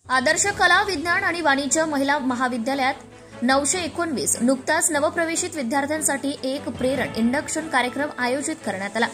आदर्श कला विज्ञान आणि वाणिज्य महिला महाविद्यालयात 919 नुकताच नवप्रवेशित विद्यार्थ्यांसाठी एक प्रेरण इंडक्शन कार्यक्रम आयोजित करण्यात आला,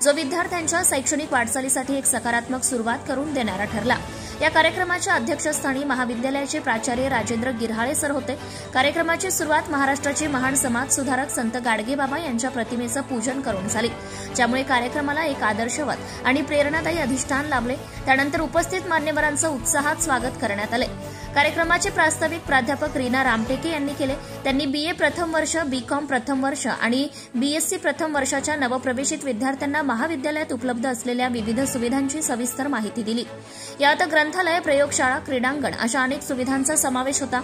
जो विद्यार्थ्यांच्या शैक्षणिक वाटचालीसाठी एक सकारात्मक सुरुवात करून देणारा ठरला। या कार्यक्रमाच्या अध्यक्षस्थानी महाविद्यालयाचे प्राचार्य राजेंद्र गिऱ्हाळे सर होते। कार्यक्रमाची सुरुवात महाराष्ट्राचे महान समाज सुधारक संत गाडगेबाबा यांच्या प्रतिमेचं पूजन करून झाली, ज्यामुळे कार्यक्रमाला एक आदर्शवत आणि प्रेरणादायी अधिष्ठान लाभले। त्यानंतर उपस्थित मान्यवरांचं उत्साहात स्वागत करण्यात आले। कार्यक्रमाचे प्रास्ताविक प्राध्यापक रीना रामटेके यांनी केले। त्यांनी बीए प्रथम वर्ष, बीकॉम प्रथम वर्ष आणि बीएससी प्रथम वर्षाच्या नवप्रवेशित विद्यार्थ्यांना महाविद्यालयात उपलब्ध असलेल्या विविध सुविधांची सविस्तर माहिती दिली। यात ग्रंथालय, प्रयोगशाळा, क्रीडांगण अशा अनेक सुविधांचा समावेश होता,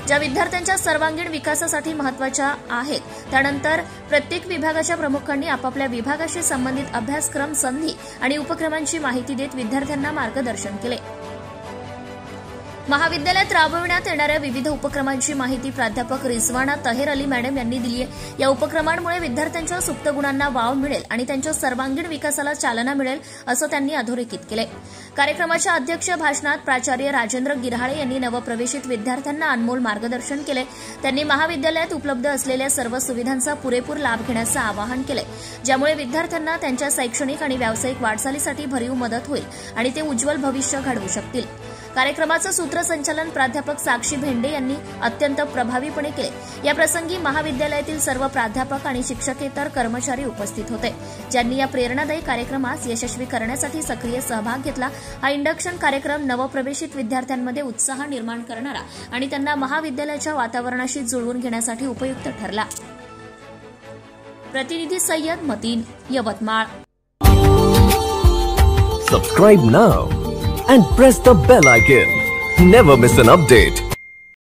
ज्या विद्यार्थ्यांच्या सर्वांगीण विकासासाठी महत्त्वाच्या आहेत। त्यानंतर प्रत्येक विभागाच्या प्रमुखांनी आपापल्या विभागाशी संबंधित अभ्यासक्रम, संधी आणि उपक्रमांची माहिती देत विद्यार्थ्यांना मार्गदर्शन केले। महाविद्यालयात राबविण्यात येणाऱ्या विविध उपक्रमांची माहिती प्राध्यापक रिजवाना तहेर अली मॅडम यांनी दिली आहे। या उपक्रमांमुळे विद्यार्थ्यांच्या सुप्त गुणांना वाव मिळेल आणि त्यांच्या सर्वांगीण विकासाला चालना मिळेल, असं त्यांनी अधोरेखित केले। कार्यक्रमाच्या अध्यक्ष भाषणात प्राचार्य राजेंद्र गिऱ्हाळे यांनी नवप्रवेशित विद्यार्थ्यांना अनमोल मार्गदर्शन केले। त्यांनी महाविद्यालयात उपलब्ध असलेल्या सर्व सुविधांचा पुरेपूर लाभ घेण्याचं आवाहन केले, ज्यामुळे विद्यार्थ्यांना त्यांच्या शैक्षणिक आणि व्यावसायिक वाटचालीसाठी भरीव मदत होईल आणि ते उज्ज्वल भविष्य घडवू शकतील। कार्यक्रमाचं सूत्रसंचालन प्राध्यापक साक्षी भेंडे यांनी अत्यंत प्रभावीपणे केले। या प्रसंगी महाविद्यालयातील सर्व प्राध्यापक आणि शिक्षकेतर कर्मचारी उपस्थित होते, ज्यांनी या प्रेरणादायी कार्यक्रमास यशस्वी करण्यासाठी सक्रिय सहभाग घेतला। हा इंडक्शन कार्यक्रम नवप्रवेशित विद्यार्थ्यांमध्ये उत्साह निर्माण करणारा आणि त्यांना महाविद्यालयाच्या वातावरणाशी जुळवून घेण्यासाठी उपयुक्त ठरला। प्रतिनिधी Syed Mateen, Yavatmal. Subscribe now and press the bell icon. Never miss an update.